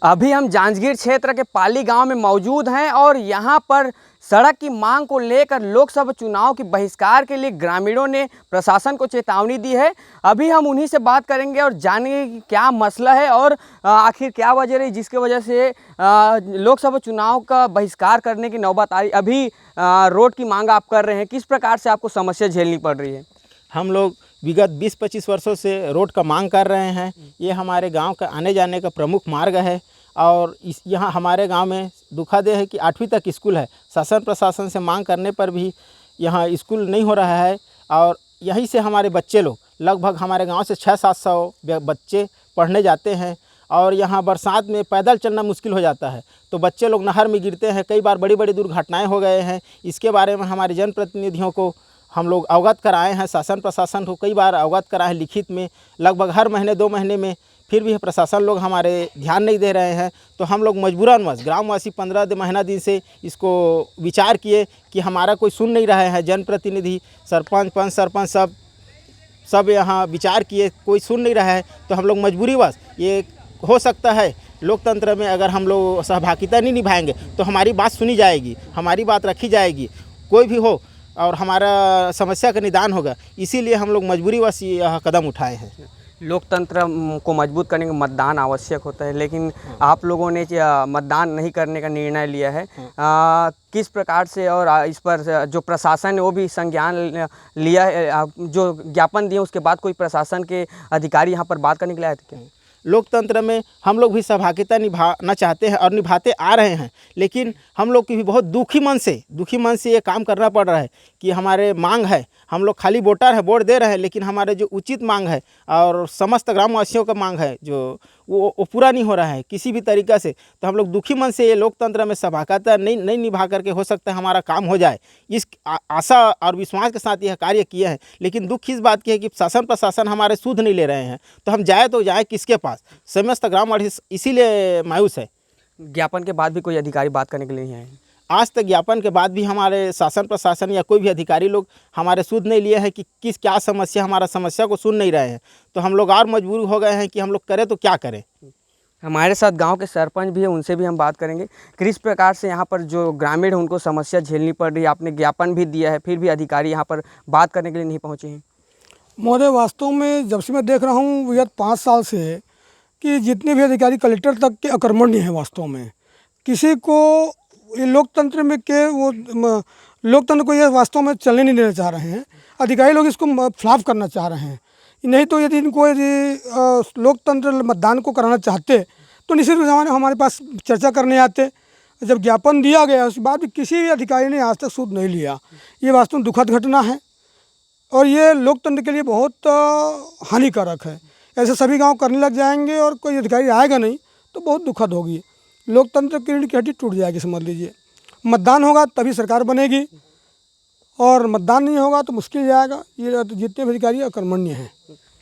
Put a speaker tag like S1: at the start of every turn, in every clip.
S1: अभी हम जांजगीर क्षेत्र के पाली गांव में मौजूद हैं और यहां पर सड़क की मांग को लेकर लोकसभा चुनाव के बहिष्कार के लिए ग्रामीणों ने प्रशासन को चेतावनी दी है। अभी हम उन्हीं से बात करेंगे और जानेंगे कि क्या मसला है और आखिर क्या वजह रही जिसकी वजह से लोकसभा चुनाव का बहिष्कार करने की नौबत आई। अभी रोड की मांग आप कर रहे हैं, किस प्रकार से आपको समस्या झेलनी पड़ रही है?
S2: हम लोग विगत 20-25 वर्षों से रोड का मांग कर रहे हैं। ये हमारे गांव का आने जाने का प्रमुख मार्ग है और यहाँ हमारे गांव में दुखद है कि 8वीं तक स्कूल है। शासन प्रशासन से मांग करने पर भी यहाँ स्कूल नहीं हो रहा है और यहीं से हमारे बच्चे लोग लगभग हमारे गांव से 600-700 बच्चे पढ़ने जाते हैं और यहाँ बरसात में पैदल चलना मुश्किल हो जाता है, तो बच्चे लोग नहर में गिरते हैं। कई बार बड़ी बड़ी दुर्घटनाएँ हो गए हैं। इसके बारे में हमारे जनप्रतिनिधियों को हम लोग अवगत कराए हैं, शासन प्रशासन को कई बार अवगत कराए हैं लिखित में, लगभग हर महीने 2 महीने में, फिर भी प्रशासन लोग हमारे ध्यान नहीं दे रहे हैं। तो हम लोग मजबूरनवश ग्रामवासी 15 महीना दिन से इसको विचार किए कि हमारा कोई सुन नहीं रहे हैं। जनप्रतिनिधि सरपंच पंच सरपंच सब यहाँ विचार किए, कोई सुन नहीं रहा है। तो हम लोग मजबूरीवश, ये हो सकता है लोकतंत्र में अगर हम लोग सहभागिता नहीं निभाएंगे तो हमारी बात सुनी जाएगी, हमारी बात रखी जाएगी, कोई भी हो और हमारा समस्या का निदान होगा। इसीलिए हम लोग मजबूरीवश यह कदम उठाए हैं।
S1: लोकतंत्र को मजबूत करने का मतदान आवश्यक होता है, लेकिन आप लोगों ने मतदान नहीं करने का निर्णय लिया है। किस प्रकार से और इस पर जो प्रशासन है वो भी संज्ञान लिया है? जो ज्ञापन दिए उसके बाद कोई प्रशासन के अधिकारी यहाँ पर बात करने के लिए आए थे क्या?
S2: लोकतंत्र में हम लोग भी सहभागिता निभाना चाहते हैं और निभाते आ रहे हैं, लेकिन हम लोग की भी बहुत दुखी मन से ये काम करना पड़ रहा है कि हमारे मांग है, हम लोग खाली वोटर है, वोट दे रहे हैं, लेकिन हमारे जो उचित मांग है और समस्त ग्रामवासियों का मांग है जो वो पूरा नहीं हो रहा है किसी भी तरीक़ा से। तो हम लोग दुखी मन से ये लोकतंत्र में सहभागिता नहीं निभा करके हो सकता है हमारा काम हो जाए, इस आशा और विश्वास के साथ यह कार्य किए हैं। लेकिन दुख इस बात की है कि शासन प्रशासन हमारे सुध नहीं ले रहे हैं, तो हम जाए तो जाए किसके पास? समस्त ग्रामवासी इसीलिए मायूस है।
S1: ज्ञापन के बाद भी कोई अधिकारी बात करने के लिए नहीं आए?
S2: आज तक ज्ञापन के बाद भी हमारे शासन प्रशासन या कोई भी अधिकारी लोग हमारे सुध नहीं लिए हैं कि क्या समस्या, हमारा समस्या को सुन नहीं रहे हैं। तो हम लोग और मजबूर हो गए हैं कि हम लोग करें तो क्या करें।
S1: हमारे साथ गांव के सरपंच भी हैं, उनसे भी हम बात करेंगे किस प्रकार से यहाँ पर जो ग्रामीण है उनको समस्या झेलनी पड़ रही है। आपने ज्ञापन भी दिया है, फिर भी अधिकारी यहाँ पर बात करने के लिए नहीं पहुँचे हैं।
S3: महोदय, वास्तव में जब से मैं देख रहा हूँ विगत 5 साल से कि जितने भी अधिकारी कलेक्टर तक के अकर्मण्य हैं। वास्तव में किसी को ये लोकतंत्र में लोकतंत्र को ये वास्तव में चलने नहीं देना चाह रहे हैं। अधिकारी लोग इसको फ्लॉप करना चाह रहे हैं। नहीं तो यदि लोकतंत्र मतदान को कराना चाहते तो निश्चित रूप से हमारे पास चर्चा करने आते। जब ज्ञापन दिया गया उसके बाद भी किसी भी अधिकारी ने आज तक सुध नहीं लिया। ये वास्तव में दुखद घटना है और ये लोकतंत्र के लिए बहुत हानिकारक है। ऐसे सभी गांव करने लग जाएंगे और कोई अधिकारी आएगा नहीं तो बहुत दुखद होगी। लोकतंत्र की रीढ़ की हड्डी टूट जाएगी, समझ लीजिए। मतदान होगा तभी सरकार बनेगी और मतदान नहीं होगा तो मुश्किल जाएगा। ये जितने भी अधिकारी अकर्मण्य हैं।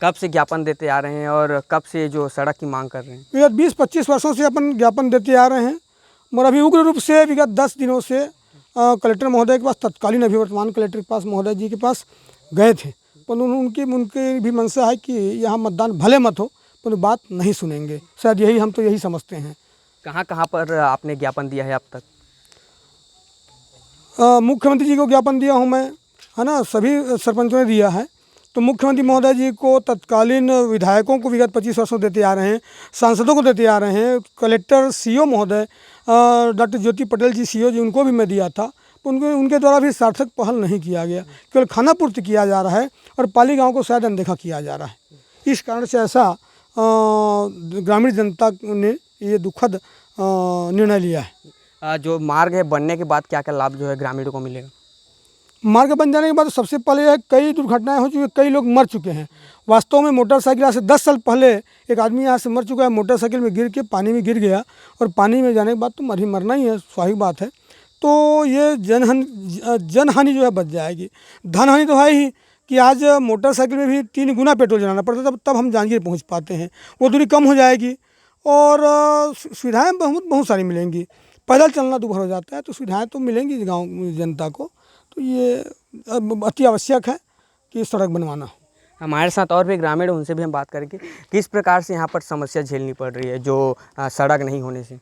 S1: कब से ज्ञापन देते आ रहे हैं और कब से जो सड़क की मांग कर रहे हैं?
S3: विगत 20-25 वर्षों से अपन ज्ञापन देते आ रहे हैं, मगर अभी उग्र रूप से विगत 10 दिनों से कलेक्टर महोदय के पास, तत्कालीन अभी वर्तमान कलेक्टर के पास, महोदय जी के पास गए थे, पर उनकी भी मंशा है कि यहाँ मतदान भले मत हो, पर बात नहीं सुनेंगे। शायद यही समझते हैं।
S1: कहाँ पर आपने ज्ञापन दिया है अब तक?
S3: मुख्यमंत्री जी को ज्ञापन दिया हूँ मैं, है ना, सभी सरपंचों ने दिया है। तो मुख्यमंत्री महोदय जी को, तत्कालीन विधायकों को विगत 25 वर्षों देते आ रहे हैं, सांसदों को देते आ रहे हैं, कलेक्टर सीओ महोदय डॉक्टर ज्योति पटेल जी सीओ जी, उनको भी मैं दिया था। उनके द्वारा भी सार्थक पहल नहीं किया गया, केवल खानापूर्ति किया जा रहा है और पाली गाँव को शायद अनदेखा किया जा रहा है। इस कारण से ऐसा ग्रामीण जनता ने ये दुखद निर्णय लिया है।
S1: जो मार्ग है बनने के बाद क्या क्या लाभ जो है ग्रामीणों को मिलेगा?
S3: मार्ग बन जाने के बाद सबसे पहले कई दुर्घटनाएं हो चुकी हैं, कई लोग मर चुके हैं। वास्तव में मोटरसाइकिल आज से 10 साल पहले एक आदमी यहाँ से मर चुका है, मोटरसाइकिल में गिर के पानी में गिर गया और पानी में जाने के बाद तो मरना ही है, स्वाभाविक बात है। तो ये जनहानि जो है बच जाएगी। धन हानि तो है ही कि आज मोटरसाइकिल में भी 3 गुना पेट्रोल जलाना पड़ता है, तब हम जांजगीर पहुँच पाते हैं। वो दूरी कम हो जाएगी और सुविधाएँ बहुत सारी मिलेंगी। पैदल चलना दूभर हो जाता है तो सुविधाएँ तो मिलेंगी गाँव जनता को। तो ये अति आवश्यक है कि सड़क बनवाना।
S1: हमारे साथ और भी ग्रामीण हैं, उनसे भी हम बात करेंगे किस प्रकार से यहाँ पर समस्या झेलनी पड़ रही है जो सड़क नहीं होने से।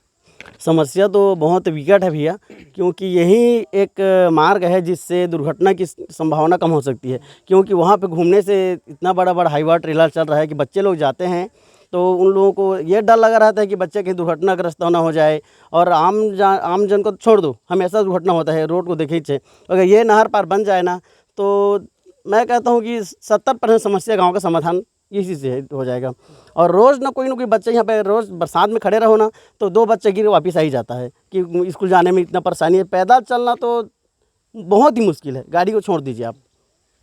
S4: समस्या तो बहुत विकट है भैया, क्योंकि यही एक मार्ग है जिससे दुर्घटना की संभावना कम हो सकती है। क्योंकि वहाँ पे घूमने से इतना बड़ा बड़ा हाईवा ट्रेलर चल रहा है कि बच्चे लोग जाते हैं तो उन लोगों को ये डर लगा रहता है कि बच्चे कहीं दुर्घटनाग्रस्त ना हो जाए। और आम जन को छोड़ दो, हमेशा दुर्घटना होता है, रोड को देखे ही। अगर ये नहर पार बन जाए ना तो मैं कहता हूँ कि 70% समस्या गाँव का समाधान इसी से हो जाएगा। और रोज़ ना कोई बच्चे यहाँ पे रोज़ बरसात में खड़े रहो ना तो 2 बच्चे गिर वापस आ ही जाता है कि स्कूल जाने में इतना परेशानी है। पैदल चलना तो बहुत ही मुश्किल है, गाड़ी को छोड़ दीजिए आप,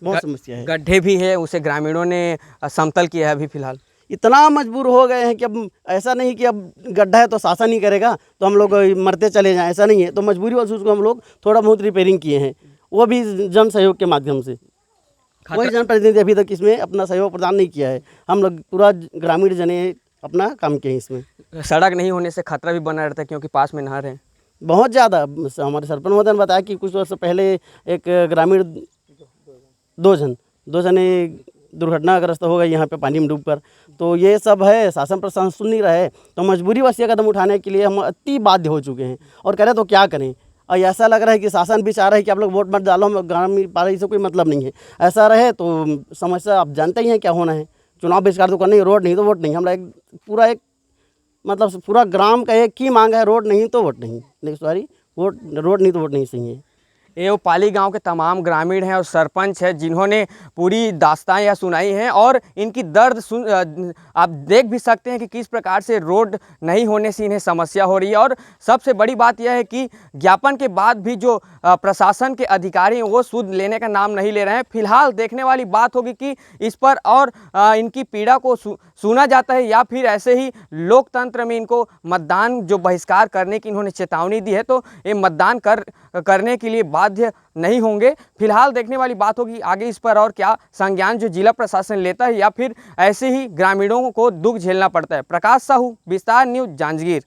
S4: बहुत समस्या है।
S1: गड्ढे भी है, उसे ग्रामीणों ने समतल किया है अभी फिलहाल।
S4: इतना मजबूर हो गए हैं कि अब ऐसा नहीं कि अब गड्ढा है तो शासन नहीं करेगा तो हम लोग मरते चले जाएं, ऐसा नहीं है। तो मजबूरी वश उसको हम लोग थोड़ा बहुत रिपेयरिंग किए हैं, वो भी जन सहयोग के माध्यम से। कोई जनप्रतिनिधि अभी तक इसमें अपना सहयोग प्रदान नहीं किया है। हम लोग पूरा ग्रामीण जने अपना काम किए हैं इसमें।
S1: सड़क नहीं होने से खतरा भी बना रहता है क्योंकि पास में नहर है।
S4: बहुत ज़्यादा। हमारे सरपंच महोदय ने बताया कि कुछ वर्ष पहले एक ग्रामीण दो जने दुर्घटनाग्रस्त हो गए यहाँ पे पानी में डूबकर। तो ये सब है, शासन प्रशासन सुन नहीं रहा है, तो मजबूरी वश ये कदम उठाने के लिए हम अति बाध्य हो चुके हैं। और कह रहे तो क्या करें। और ऐसा लग रहा है कि शासन भी चाह रहा है कि आप लोग वोट मत डालो, हम ग्रामीण पाले से कोई मतलब नहीं है। ऐसा रहे तो समस्या आप जानते ही हैं क्या होना है। चुनाव बहिष्कार तो करना ही, रोड नहीं तो वोट नहीं। हमरा पूरा ग्राम का एक ही मांग है, रोड नहीं तो वोट नहीं। सॉरी, रोड नहीं तो वोट नहीं सही है।
S1: ये वो पाली गांव के तमाम ग्रामीण हैं और सरपंच हैं जिन्होंने पूरी दास्तान यह सुनाई है और इनकी दर्द सुन आप देख भी सकते हैं कि किस प्रकार से रोड नहीं होने से इन्हें समस्या हो रही है। और सबसे बड़ी बात यह है कि ज्ञापन के बाद भी जो प्रशासन के अधिकारी हैं वो सुध लेने का नाम नहीं ले रहे हैं। फिलहाल देखने वाली बात होगी कि इस पर और इनकी पीड़ा को सुना जाता है या फिर ऐसे ही लोकतंत्र में इनको मतदान जो बहिष्कार करने की इन्होंने चेतावनी दी है तो ये मतदान करने के लिए बाध्य नहीं होंगे। फिलहाल देखने वाली बात होगी आगे इस पर और क्या संज्ञान जो जिला प्रशासन लेता है या फिर ऐसे ही ग्रामीणों को दुख झेलना पड़ता है। प्रकाश साहू, विस्तार न्यूज़, जांजगीर।